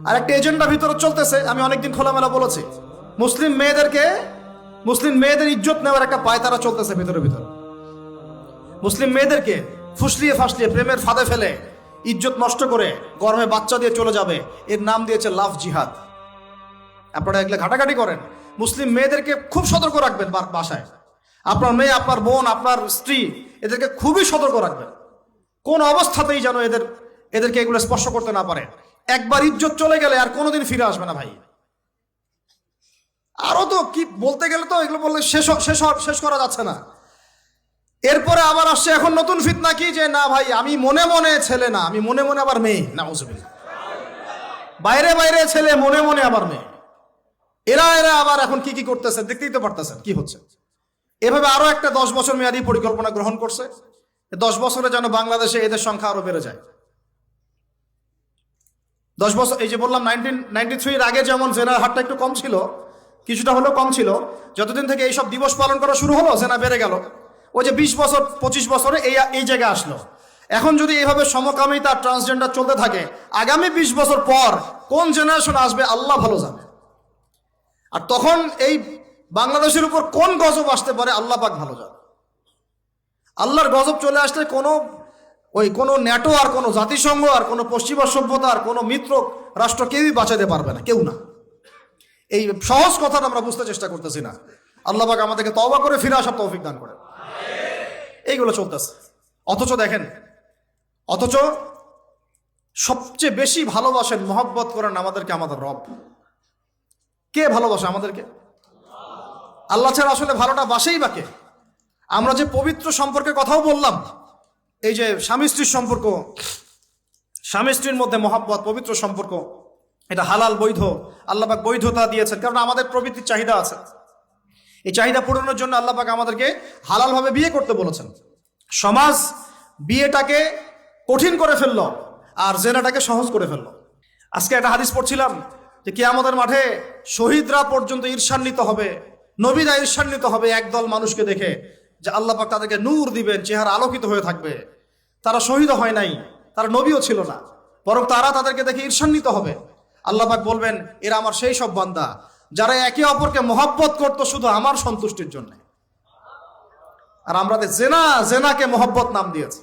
আর একটা এজেন্ডা ভিতরে চলতেছে, আমি অনেকদিন খোলামেলা বলেছি, মুসলিম মেয়েদের ইজ্জত নেওয়ার একটা পায়তারা চলতেছে ভিতরে ভিতরে। মুসলিম মেয়েদেরকে ফুসলিয়ে ফাসলিয়ে প্রেমের ফাঁদে ফেলে ইজ্জত নষ্ট করে গর্ভে বাচ্চা দিয়ে চলে যাবে, এর নাম দিয়েছে লাভ জিহাদ। আপনারা এগুলো ঘাটাঘাটি করেন। মুসলিম মেয়েদেরকে খুব সতর্ক রাখবেন বাসায়। আপনার মেয়ে, আপনার বোন, আপনার স্ত্রী, এদেরকে খুবই সতর্ক রাখবেন, কোন অবস্থাতেই যেন এদেরকে এগুলো স্পর্শ করতে না পারে। একবার ইজ্জত চলে গেলে আর কোনোদিন ফিরে আসবে না ভাই। আরো তো কি বলতে গেলে তো এগুলো বললে শেষ করা যাচ্ছে না। এরপরে আবার আসছে এখন নতুন ফিতনা কি, যে না ভাই আমি মনে মনে ছেলে না, আমি মনে মনে আবার মেয়ে। নাউজুবিল্লাহ। বাইরে বাইরে ছেলে, মনে মনে আবার মেয়ে। এরা আবার এখন কি কি করতেছে দেখতেই তো পারতেছেন কি হচ্ছে। এভাবে আরো একটা 10 বছর মেয়াদী পরিকল্পনা গ্রহণ করছে, 10 বছরে যেন বাংলাদেশে এদের সংখ্যা আরো বেড়ে যায়। 10 বছর, এই যে বললাম 1993 আগে যেমন জেনার হারটা একটু কম ছিল, কিছুটা হলেও কম ছিল, যতদিন থেকে এইসব দিবস পালন করা শুরু হলো জেনা বেড়ে গেল। ওই যে 20 বছর 25 বছরে এই জায়গায় আসলো। এখন যদি এইভাবে সমকামিতা ট্রান্সজেন্ডার চলতে থাকে, আগামী 20 বছর পর কোন জেনারেশন আসবে আল্লাহ ভালো জানে। আর তখন এই বাংলাদেশের উপর কোন গজব আসতে পারে আল্লাহ পাক ভালো জানে। আল্লাহর গজব চলে আসলে কোনো ন্যাটো আর কোনো জাতিসংঘ আর কোনো পশ্চিমা সভ্যতা আর কোনো মিত্র রাষ্ট্র কেউই বাঁচাতে পারবে না, কেউ না। এই সহজ কথাটা আমরা বুঝতে চেষ্টা করতেছি না। আল্লাহ পাক আমাদেরকে তওবা করে ফিরে আসার তৌফিক দান করেন। এইগুলো চলতেছে। অথচ সবচেয়ে বেশি ভালোবাসেন, মহব্বত করেন আমাদেরকে আমাদের রব। কে ভালোবাসে আমাদেরকে? আল্লাহ ছাড়া আসলে ভালোটা বাসেই বা কে? আমরা যে পবিত্র সম্পর্কের কথাও বললাম, এই যে স্বামী স্ত্রীর সম্পর্ক, স্বামী স্ত্রীর মধ্যে মহব্বত, পবিত্র সম্পর্ক, এটা হালাল বৈধ, আল্লাহ পাক বৈধতা দিয়েছেন। কারণ আমাদের প্রবৃত্তির চাহিদা আছে, এই চাহিদা পূরণের জন্য আল্লাহ পাক আমাদেরকে হালালভাবে বিয়ে করতে বলেছেন। সমাজ বিয়েটাকে কঠিন করে ফেললো আর জেনাটাকে সহজ করে ফেললো। আজকে একটা হাদিস পড়ছিলাম যে কিয়ামতের মাঠে শহীদরা পর্যন্ত ঈর্ষান্বিত হবে, নবীরা ঈর্ষান্বিত হবে একদল মানুষকে দেখে, যে আল্লাহ পাক তাদেরকে নূর দিবেন, চেহারা আলোকিত হয়ে থাকবে। তারা শহীদ হয় নাই, তারা নবীও ছিল না, বরং তারা তাদেরকে দেখে ঈর্ষান্বিত হবে। আল্লাহ পাক বলবেন, এরা আমার সেই সব বান্দা যারা একে অপরকে মহব্বত করতো শুধু আমার সন্তুষ্টির জন্য। আর আমরা জেনাকে মহব্বত নাম দিয়েছি।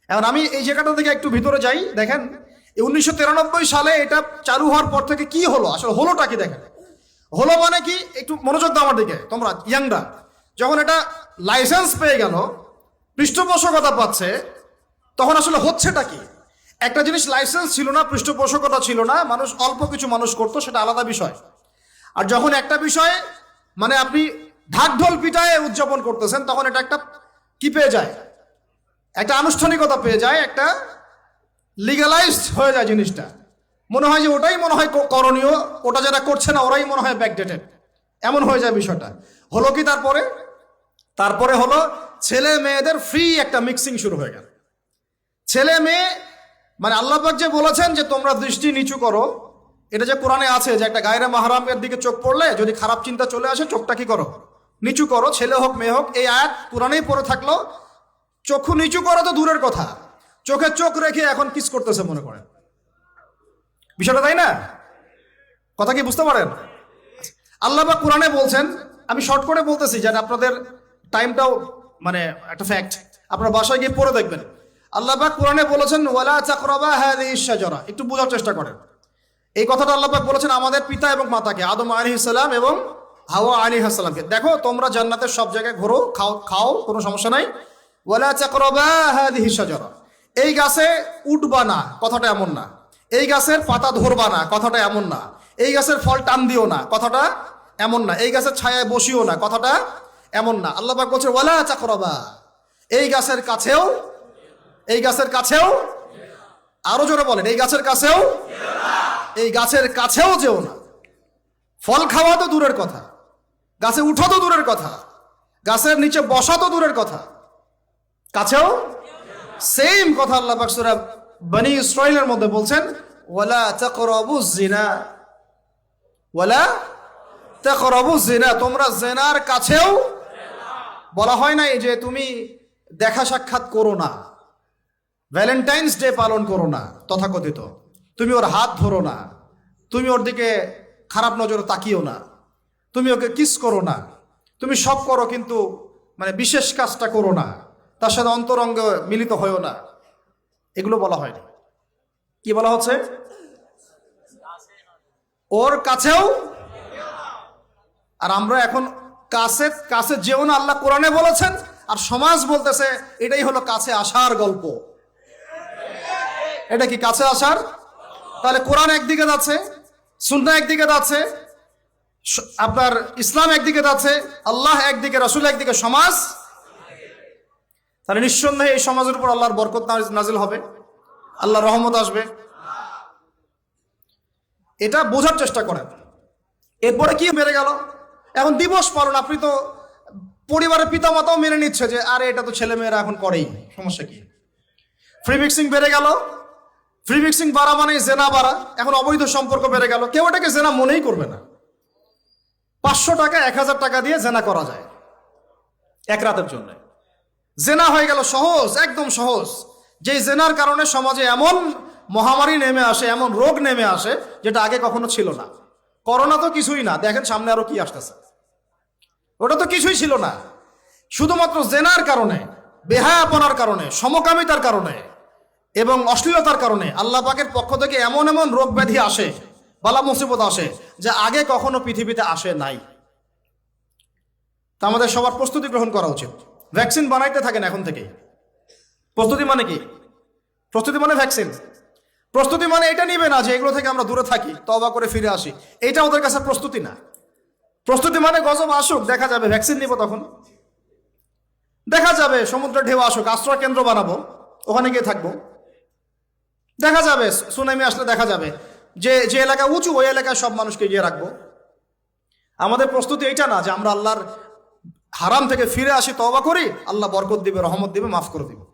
এখন আমি এই জায়গাটা থেকে একটু ভিতরে যাই। দেখেন 1993 সালে এটা চালু হওয়ার পর থেকে কি হলো, আসলে হলোটা কি দেখেন। হলো মানে কি, একটু মনোযোগ দাও আমার দিকে তোমরা ইয়াংরা। যখন এটা লাইসেন্স পেয়ে গেল, পৃষ্ঠপোষকতা পাচ্ছে, তখন আসলে হচ্ছেটা কি? একটা জিনিস লাইসেন্স ছিল না, পৃষ্ঠপোষকতা ছিল না, মানুষ অল্প কিছু মানুষ করতো, সেটা আলাদা বিষয়। আর যখন একটা বিষয় মানে আপনি ঢাকঢোল পিটায় উদযাপন করতেছেন, তখন এটা একটা কি পেয়ে যায়, একটা আনুষ্ঠানিকতা পেয়ে যায়, একটা লিগালাইজড হয়ে যায় জিনিসটা। মনে হয় যে ওটাই মনে হয় করণীয়, ওটা যারা করছে না ওরাই মনে হয় ব্যাকডেটেড, এমন হয়ে যায় বিষয়টা। হলো কি তারপরে হলো ছেলে মেয়েদের ফ্রি একটা মিক্সিং শুরু হয়ে গেল। ছেলে মেয়ে মানে আল্লাহ পাক যে বলেছেন যে তোমরা দৃষ্টি নিচু করো, এটা যে কোরআনে আছে যে একটা গায়রে মাহরামের দিকে চোখ পড়লে যদি খারাপ চিন্তা চলে আসে, চোখটা কি করো, নিচু করো, ছেলে হোক মেয়ে হোক। এই আয়াত কোরআনেই পড়ে থাকলো, চক্ষু নিচু করো তো দূরের কথা, চোখে চোখ রেখে এখন কিস করতেছে মনে করেন বিষয়টা, তাই না? কথা কি বুঝতে পারেন? আল্লাহ পাক কোরআনে বলছেন, আমি শর্ট করে বলতেছি যেন আপনাদের টাইমটাও মানে একটা ফ্যাক্ট, আপনার বাসায় গিয়ে পড়ে দেখবেন। আল্লাহ পাক কোরআনে বলেছেন ওয়ালা তাকরাবা হাযিহিশ শাজারা। একটু বোঝার চেষ্টা করেন। এই কথাটা আল্লাহ পাক বলেছেন আমাদের পিতা এবং মাতাকে, আদম আলাইহিস সালাম এবং হাওয়া আলাইহিস সালামকে। দেখো তোমরা জান্নাতের সব জায়গায় ঘোরো, খাও, কোনো সমস্যা নাই। ওয়ালা তাকরাবা হাযিহিশ শাজারা, এই গাছে উঠবা না, কথাটা এমন না। এই গাছের পাতা ধরবা না, কথাটা এমন না। এই গাছের ফল টান দিও না, কথাটা এমন না। এই গাছের ছায়ায় বসিও না, কথাটা এমন না। আল্লাহ পাক বলছে ওয়ালা তাকরাবা, এই গাছের কাছেও, আরো জোরে বলেন, এই গাছের কাছেও যেও না। ফল খাওয়া তো দূরের কথা, গাছে উঠা তো দূরের কথা, গাছের নিচে বসা তো দূরের কথা, কাছেও সেম কথা আল্লাহ পাক সূরা বনী ইসরাঈলের মধ্যে বলছেন ওয়ালা তাকরাবুজ জিনা, তোমরা জিনার কাছেও। বলা হয় না যে তুমি দেখা সাক্ষাৎ করো না, ভ্যালেন্টাইন্স ডে পালন করো না তথাকথিত, তুমি ওর হাত ধরো না, তুমি ওর দিকে খারাপ নজরে তাকিও না, তুমি ওকে কিস করো না, তুমি সব করো কিন্তু মানে বিশেষ কাজটা করো না, তার সাথে অন্তরঙ্গ মিলিত হয়েও না, এগুলো বলা হয়নি। কি বলা হচ্ছে? ওর কাছেও। আর আমরা এখন কাছে কাছে যেও না আল্লাহ কোরআনে বলেছেন, আর সমাজ বলতেছে এটাই হলো কাছে আসার গল্প। এটা কি কাছে আসার? তাহলে কোরআন একদিকে যাচ্ছে, সুন্নাহ একদিকে যাচ্ছে, আপনার ইসলাম একদিকে যাচ্ছে, আল্লাহ একদিকে, রাসূল একদিকে, সমাজ। তাহলে নিঃসন্দেহে এই সমাজের উপর আল্লাহর বরকত নাজিল হবে, আল্লাহর রহমত আসবে। এটা বোঝার চেষ্টা করেন। এরপরে কি বেড়ে গেল? এখন দিবস পালন, আপনি তো পরিবারের পিতামাতাও মেনে নিচ্ছে যে আরে এটা তো ছেলে মেয়েরা এখন করেই, সমস্যা কি? ফ্রি মিক্সিং বেড়ে গেল। ফ্রি মিক্সিং বাড়া মানে জেনা বাড়া। এখন অবৈধ সম্পর্ক বেড়ে গেল, কেউ এটাকে জেনা মনেই করবে না। 500 টাকা 1000 টাকা দিয়ে জেনা করা যায় এক রাতের জন্য। জেনা হয়ে গেল সহজ, একদম সহজ। যেই জেনার কারণে সমাজে এমন মহামারী নেমে আসে, এমন রোগ নেমে আসে যেটা আগে কখনো ছিল না। করোনা তো কিছুই না, দেখেন সামনে আরো কি আসতেছে। ওটা তো কিছুই ছিল না। শুধুমাত্র জেনার কারণে, বেহায়াপনার কারণে, সমকামিতার কারণে এবং অশ্লীলতার কারণে আল্লাহ পাকের পক্ষ থেকে এমন এমন রোগ ব্যাধি আসে, বালা মুসিবত আসে, যা আগে কখনো পৃথিবীতে আসে নাই। তা আমাদের সবার প্রস্তুতি গ্রহণ করা উচিত। ভ্যাকসিন বানাইতে থাকেন এখন থেকেই। প্রস্তুতি মানে কি? প্রস্তুতি মানে ভ্যাকসিন। প্রস্তুতি মানে এটা নিবে না যে এগুলো থেকে আমরা দূরে থাকি, তওবা করে ফিরে আসি, এটা ওদের কাছে প্রস্তুতি না। প্রস্তুতি মানে গজব আসুক, দেখা যাবে, ভ্যাকসিন নিব, তখন দেখা যাবে সমুদ্রের ঢেউ আসুক, আশ্রয় কেন্দ্র বানাবো, ওখানে গিয়ে থাকবো, দেখা যাবে সুনামি আসলে দেখা যাবে যে যে এলাকা উঁচু ওই এলাকায় সব মানুষকে গিয়ে রাখবো। আমাদের প্রস্তুতি এইটা না যে আমরা আল্লাহর হারাম থেকে ফিরে আসি, তওবা করি, আল্লাহ বরকত দিবে, রহমত দিবে, মাফ করে দিবে।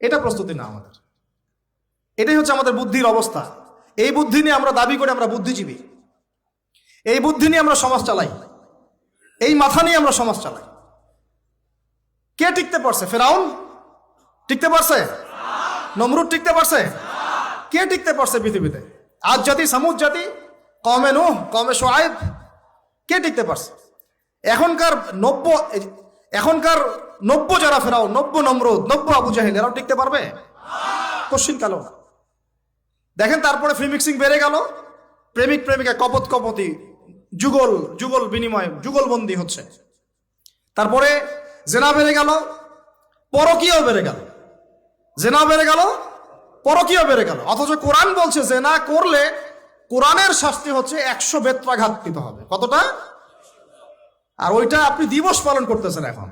এটা প্রস্তুতি না আমাদের। এটাই হচ্ছে আমাদের বুদ্ধির অবস্থা। এই বুদ্ধি নিয়ে আমরা দাবি করি আমরা বুদ্ধিজীবী, এই বুদ্ধি নিয়ে আমরা সমাজ চালাই, এই মাথা নিয়ে আমরা সমাজ চালাই। কে টিকতে পারছে? ফেরাউন টিকতে পারছে? নমরুদ টিকতে পারছে? কে টিকতে পারছে পৃথিবীতে? আদ জাতি, সামুদ জাতি, কওমে নূহ, কওমে শুআয়ব, কে টিকতে পারছে? এখনকার 90 যারা ফেরাউন, 90 নমরুদ, 90 আবু জাহেল, এরাও টিকতে পারবে? কোশ্চিন কালো না। দেখেন তারপরে ফ্রি মিক্সিং বেড়ে গেল, প্রেমিক প্রেমিকা কপত কপতি, যুগল বিনিময়, যুগলবন্দি হচ্ছে। তারপরে জেনা বেড়ে গেল, পরকীয়াও বেড়ে গেল। জেনা বেড়ে গেল, পরকীয়া বেড়ে গেল। অথচ কোরআন বলছে জেনা করলে কোরআনের শাস্তি হচ্ছে 100 বেত্রাঘাত দিতে হবে। কতটা? আর ওইটা আপনি দিবস পালন করতেছেন এখন।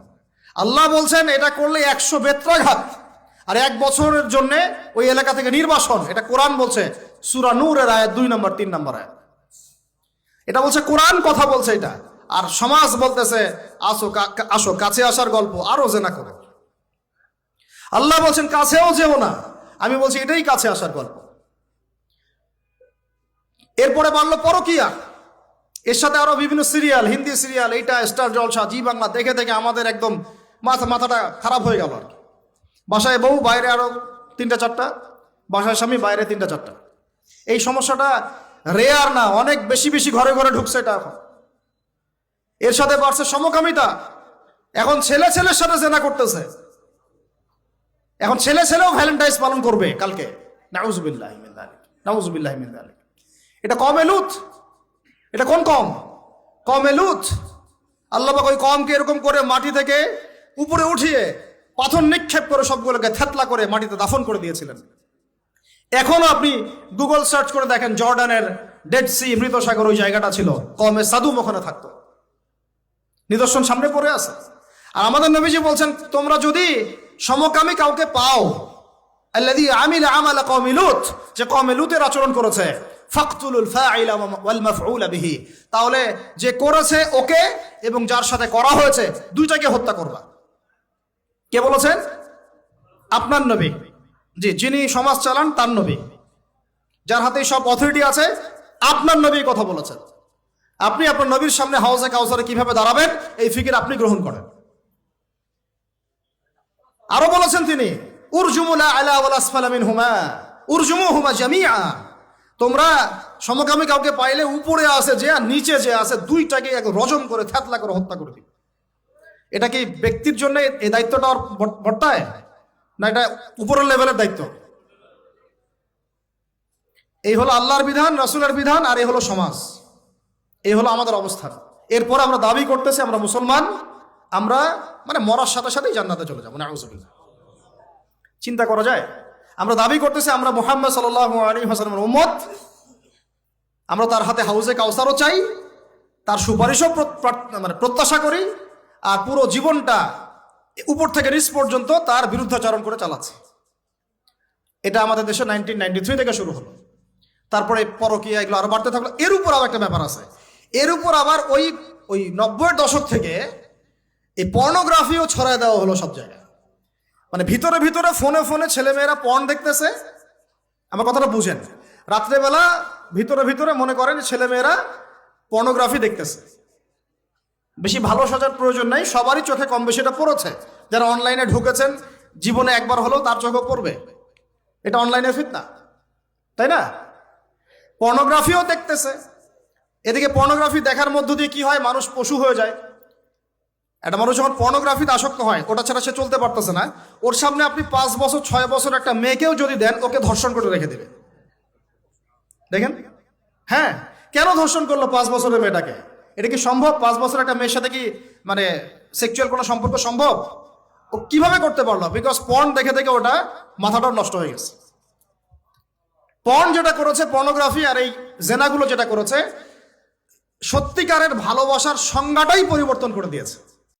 আল্লাহ বলছেন এটা করলে 100 বেত্রাঘাত, আর 1 বছরের জন্য ওই এলাকা থেকে নির্বাসন। এটা কোরআন বলছে, সূরা নূরের আয়াত 2 নম্বর 3 নম্বর আয়াত। এটা বলছে কোরআন, কথা বলছে এটা। আর সমাজ বলতেছে আসো কাছে আসার গল্প, আরো জেনা করো। আল্লাহ বলছেন কাছেও যেও না, আমি বলছি এটাই কাছে আসার গল্প। এরপরে বাড়লো পরকীয়া, এর সাথে আরো বিভিন্ন সিরিয়াল, হিন্দি সিরিয়াল, এইটা স্টার জলসা, জি বাংলা দেখে দেখে আমাদের একদম মাথাটা খারাপ হয়ে গেল আর কি। বাসায় বউ, বাইরে আরো 3-4টা, বাসায় স্বামী, বাইরে 3-4টা। এই সমস্যাটা রেয়ার না, অনেক বেশি বেশি ঘরে ঘরে ঢুকছে এটা এখন। এর সাথে বাড়ছে সমকামিতা। এখন ছেলে ছেলের সাথে জেনা করতেছে, এখন ছেলেও ভ্যালেন্টাইন্স পালন করবে কালকে। নাউজুবিল্লাহি মিন যালিক, নাউজুবিল্লাহি মিন যালিক। এটা কওমে লূত। এটা কোন কওম? কওমে লূত। আল্লাহ পাক ওই কওমকে এরকম করে মাটি থেকে উপরে উঠিয়ে পাথর নিক্ষেপ করে সবগুলোকে থেতলা করে মাটিতে দাফন করে দিয়েছিলেন। এখনো আপনি গুগল সার্চ করে দেখেন, জর্ডানের ডেড সি, মৃত সাগর, ওই জায়গাটা ছিল, কওমে সাদুম ওখানে থাকতো। নিদর্শন সামনে পড়ে আছে। আর আমাদের নবীজি বলছেন তোমরা যদি সমকামী কাউকে পাও, আল্লাযী আমিলা আমালা কওমি লূত, যে কওমে লূতের আচরণ করেছে, ফাকতুলুল ফাইলা ওয়াল মাফউলা বিহি, তাহলে যে করেছে ওকে এবং যার সাথে করা হয়েছে দুইটাকে হত্যা করবা। কে বলেছেন? আপনার নবী। জি, যিনি সমাজ চালান তার নবী, যার হাতে সব অথরিটি আছে, আপনার নবী কথা বলেছেন। আপনি আপনার নবীর সামনে হাউজে কাউসারে কিভাবে দাঁড়াবেন এই ফিকির আপনি গ্রহণ করেন। আরো বলেছেন তিনি, উরজুমুলা আলা ওয়াল আসফালা মিনহুমা উরজুমুহুমা জামিআ, তোমরা সমকামী কাউকে পাইলে উপরে আছে যে আর নিচে যে আছে দুইটাকে এক রজম করে থ্যাতলা করে হত্যা করে দিবে। এটা কি ব্যক্তির জন্য এই দায়িত্বটা বর্তায়, না এটা উপরের লেভেলের দায়িত্ব? এই হলো আল্লাহর বিধান, রাসূলের বিধান, আর এই হলো সমাজ, এই হলো আমাদের অবস্থান। এরপর আমরা দাবি করতেছি আমরা মুসলমান, আমরা মানে মরার সাথে সাথেই জান্নাতে চলে যাবো, নাউযুবিল্লাহ। চিন্তা করা যায়? আমরা দাবি করতেছি আমরা মুহাম্মদ সাল্লাল্লাহু আলাইহি ওয়াসাল্লামের উম্মত, আমরা তার হাতে হাউজে কাউসারও চাই, তার সুপারিশও মানে প্রত্যাশা করি, আর পুরো জীবনটা উপর থেকে নিচ পর্যন্ত তার বিরুদ্ধাচরণ করে চালাচ্ছে। এটা আমাদের দেশে 1993 থেকে শুরু হলো। তারপরে পরকীয়া এগুলো আরো বাড়তে থাকলো। এর উপর আবার একটা ব্যাপার আছে, এর উপর আবার ওই 90-এর দশক থেকে এই পর্নোগ্রাফিও ছড়ায় দেওয়া হলো সব জায়গায়। মানে ভিতরে ভিতরে ফোনে ফোনে ছেলেমেয়েরা পর্ন দেখতেছে। আমার কথাটা বুঝেন, রাত্রেবেলা ভিতরে ভিতরে মনে করেন ছেলেমেয়েরা পর্নোগ্রাফি দেখতেছে। বেশি ভালো সাজার প্রয়োজন নাই, সবারই চোখে কম বেশি এটা পড়েছে। যারা অনলাইনে ঢুকেছেন জীবনে একবার হলেও তার চোখে পড়বে, এটা অনলাইনে ফিতনা, তাই না? পর্নোগ্রাফিও দেখতেছে। এদিকে পর্নোগ্রাফি দেখার মধ্য দিয়ে কি হয়, মানুষ পশু হয়ে যায়। একটা মানুষ যখন পর্নোগ্রাফিতে আসক্ত হয়, ওটা ছাড়া সে চলতে পারতেছে না, ওর সামনে আপনি 5 বছর 6 বছর একটা মেয়েকেও যদি দেন, ওকে ধর্ষণ করে রেখে দেবে। দেখেন, হ্যাঁ, কেন ধর্ষণ করলো 5 বছরের মেয়েটাকে? এটা কি সম্ভব? 5 বছর একটা মেয়ের সাথে কি মানে সেক্সুয়াল কোনো সম্পর্ক সম্ভব? ও কিভাবে করতে পারলো? বিকজ পর্ন দেখে দেখে ওটা মাথাটাও নষ্ট হয়ে গেছে। পর্ন যেটা করেছে, পর্নোগ্রাফি আর এই জেনাগুলো যেটা করেছে, সত্যিকারের ভালোবাসার সংজ্ঞাটাই পরিবর্তন করে দিয়েছে।